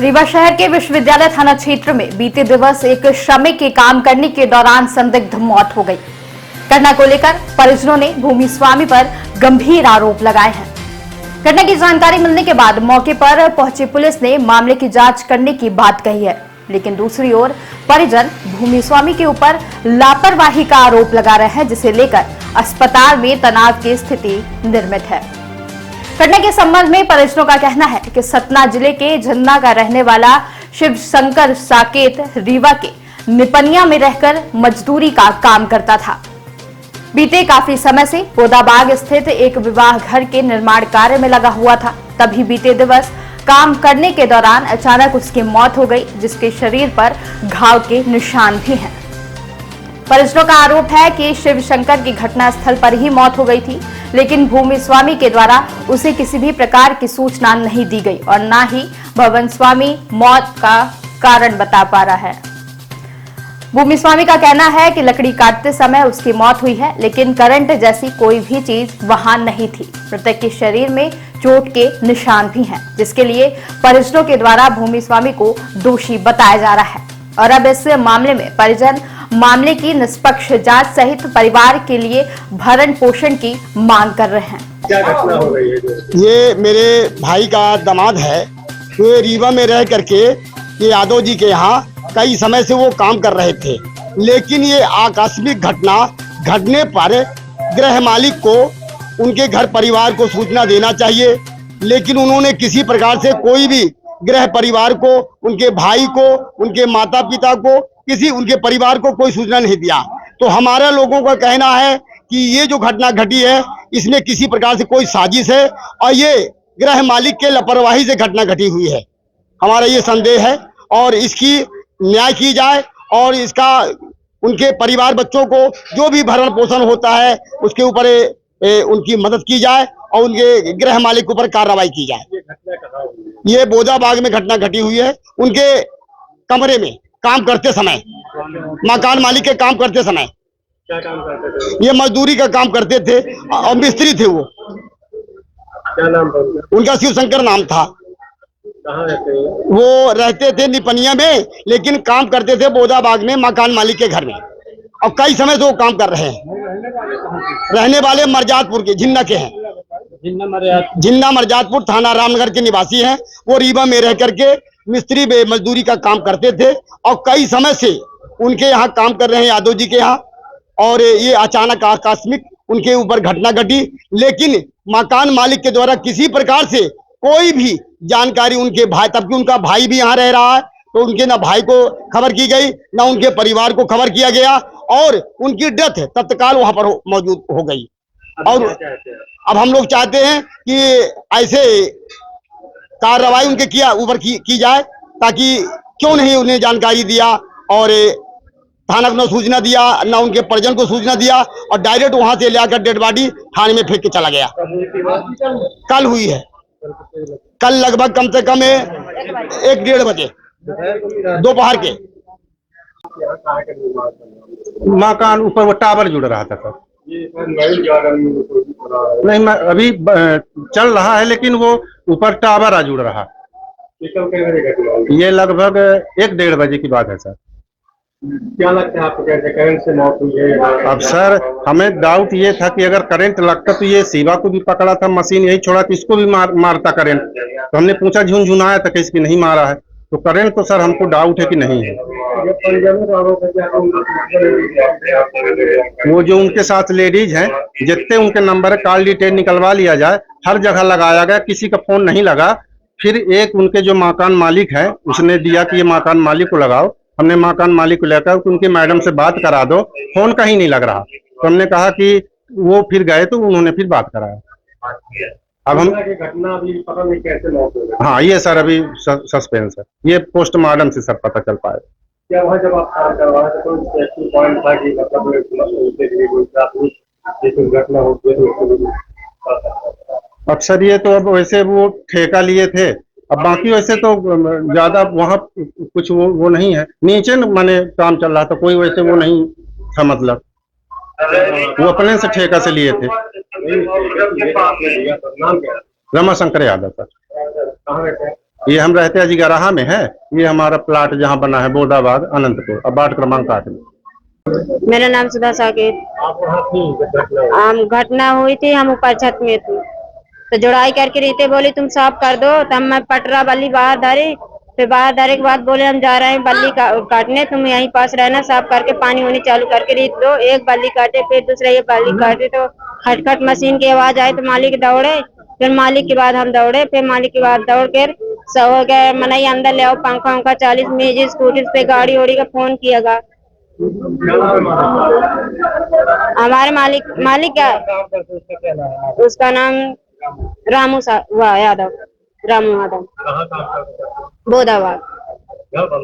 रीवा शहर के विश्वविद्यालय थाना क्षेत्र में बीते दिवस एक श्रमिक के काम करने के दौरान संदिग्ध मौत हो गई। घटना को लेकर परिजनों ने भूमि स्वामी पर गंभीर आरोप लगाए हैं। घटना की जानकारी मिलने के बाद मौके पर पहुंची पुलिस ने मामले की जांच करने की बात कही है, लेकिन दूसरी ओर परिजन भूमि स्वामी के ऊपर लापरवाही का आरोप लगा रहे हैं, जिसे लेकर अस्पताल में तनाव की स्थिति निर्मित है। घटना के संबंध में परिजनों का कहना है कि सतना जिले के झन्ना का रहने वाला शिव शंकर साकेत रीवा के निपनिया में रहकर मजदूरी का काम करता था। बीते काफी समय से बोदाबाग स्थित एक विवाह घर के निर्माण कार्य में लगा हुआ था। तभी बीते दिवस काम करने के दौरान अचानक उसकी मौत हो गई, जिसके शरीर पर घाव के निशान भी हैं। परिजनों का आरोप है कि शिव शंकर की घटनास्थल पर ही मौत हो गई थी, लेकिन भूमि स्वामी के द्वारा उसे किसी भी प्रकार की सूचना नहीं दी गई और न ही भवन स्वामी मौत का कारण बता पा रहा है। भूमि स्वामी का कहना है कि लकड़ी काटते समय उसकी मौत हुई है, लेकिन करंट जैसी कोई भी चीज वहां नहीं थी। मृतक के शरीर में चोट के निशान भी हैं, जिसके लिए परिजनों के द्वारा भूमि स्वामी को दोषी बताया जा रहा है। और अब इस मामले में परिजन मामले की निष्पक्ष जांच सहित परिवार के लिए भरण पोषण की मांग कर रहे हैं। क्या घटना हो रही है? ये मेरे भाई का दामाद है, तो रीवा में रह करके ये यादव जी के यहाँ कई समय से वो काम कर रहे थे, लेकिन ये आकस्मिक घटना घटने पर गृह मालिक को उनके घर परिवार को सूचना देना चाहिए, लेकिन उन्होंने किसी प्रकार से कोई भी गृह परिवार को, उनके भाई को, उनके माता पिता को, किसी उनके परिवार को कोई सूचना नहीं दिया। तो हमारे लोगों का कहना है कि ये जो घटना घटी है इसमें किसी प्रकार से कोई साजिश है और ये गृह मालिक के लापरवाही से घटना घटी हुई है। हमारा ये संदेह है और इसकी न्याय की जाए और इसका उनके परिवार बच्चों को जो भी भरण पोषण होता है उसके ऊपर उनकी मदद की जाए और उनके गृह मालिक के ऊपर कार्रवाई की जाए। ये बोदाबाग में घटना घटी हुई है। उनके कमरे में काम करते समय, मकान मालिक के काम करते समय, क्या काम करते थे? ये मजदूरी का काम करते थे और मिस्त्री थे वो। क्या नाम था उनका? उनका शिव शंकर नाम था। कहाँ रहते हैं? वो रहते थे निपनिया में, लेकिन काम करते थे बोदाबाग में मकान मालिक के घर में और कई समय से वो काम कर रहे हैं। रहने वाले मरजातपुर के झिन्ना के हैं। झिन्ना मरजातपुर थाना रामनगर के निवासी हैं। वो रीवा में रह करके मिस्त्री में मजदूरी का काम करते थे और कई समय से उनके यहाँ काम कर रहे हैं यादव जी के यहाँ। और ये अचानक आकस्मिक उनके ऊपर घटना घटी, लेकिन मकान मालिक के द्वारा किसी प्रकार से कोई भी जानकारी उनके भाई, तब उनका भाई भी यहाँ रह रहा है, तो उनके ना भाई को खबर की गई ना उनके परिवार को खबर किया गया और उनकी डेथ तत्काल वहां पर मौजूद हो गई। और अब हम लोग चाहते हैं कि ऐसे कार्रवाई उनके ऊपर की जाए, ताकि क्यों नहीं उन्हें जानकारी दिया और थाना को सूचना दिया, ना उनके परिजन को सूचना दिया और डायरेक्ट वहां से लेकर डेड बॉडी थाने में फेंक के चला गया। कल हुई है, कल लगभग कम से कम 1-1:30 बजे दोपहर के। मकान ऊपर वो टावर जुड़ रहा था सर। नहीं, मैं अभी चल रहा है, लेकिन वो ऊपर टावर आ जुड़ रहा। ये लगभग 1-1:30 बजे की बात है सर। क्या लगता है आपको, कैसे करंट से मौत हुई है? अब सर हमें डाउट ये था कि अगर करंट लगता तो ये शिवा को भी पकड़ा था, मशीन यही छोड़ा कि इसको भी मारता करंट। तो हमने पूछा, झुनझुनाया था कि इसकी नहीं मारा है, तो करंट तो सर हमको डाउट है कि नहीं है। वो जो उनके साथ लेडीज हैं, जितने उनके नंबर कॉल डिटेल निकलवा लिया जाए। हर जगह लगाया गया, किसी का फोन नहीं लगा। फिर एक उनके जो मकान मालिक है उसने दिया कि ये मकान मालिक को लगाओ। हमने मकान मालिक को लेकर उनकी मैडम से बात करा दो, फोन कहीं नहीं लग रहा। तो हमने कहा कि वो फिर गए, तो उन्होंने फिर बात कराया। अब हम घटना अभी पता नहीं कैसे मौत हो गई। हाँ, ये सर अभी सस्पेंस है, ये पोस्टमार्टम से सर पता चल पाएगा। क्या वहाँ जब आप काम करवाए तो कोई सेफ्टी पॉइंट था कि मतलब घटना होती है? अक्सर ये तो अब वैसे वो ठेका लिए थे, अब बाकी वैसे तो ज्यादा वहाँ कुछ वो नहीं है। नीचे माने काम चल रहा था, कोई वैसे वो नहीं था, मतलब वो अपने से ठेका से लिए थे। नाम क्या? रमाशंकर यादव सर। कहाँ रहते हैं? ये हम रहते हैं जिगराहा में है। ये हमारा प्लाट जहाँ बना है बोदाबाग अनंतपुर, अब वार्ड क्रमांक 8 में। मेरा नाम सुधा साकेत। आप वहाँ थी जब घटना हुई? हम घटना हुई थी, हम ऊपर छत में थे तो जुड़ाई करके रीते बोली तुम साफ कर दो, तब मैं पटरा बल्ली बाहर धरी। फिर बाहर धरे के बाद बोले हम जा रहे हैं बल्ली काटने, तुम यहीं पास रहना, साफ करके पानी होनी चालू करके रीत दो। एक बल्ली काटे, फिर दूसरा ये बल्ली काटे तो खटखट मशीन की आवाज आई तो मालिक दौड़े। फिर मालिक के बाद हम दौड़े, फिर मालिक के बाद दौड़ कर सब हो गए मनई अंदर ले आओ, पंखा उंखा 40 मेज स्कूटी पे गाड़ी ओड़ी का फोन किया। क्या नाम है मालिक? हमारे मालिक क्या है? काम करते उसका क्या नाम है? उसका नाम रामू यादव, रामू यादव, कहाँ काम करते? बोदाबाग। घर बन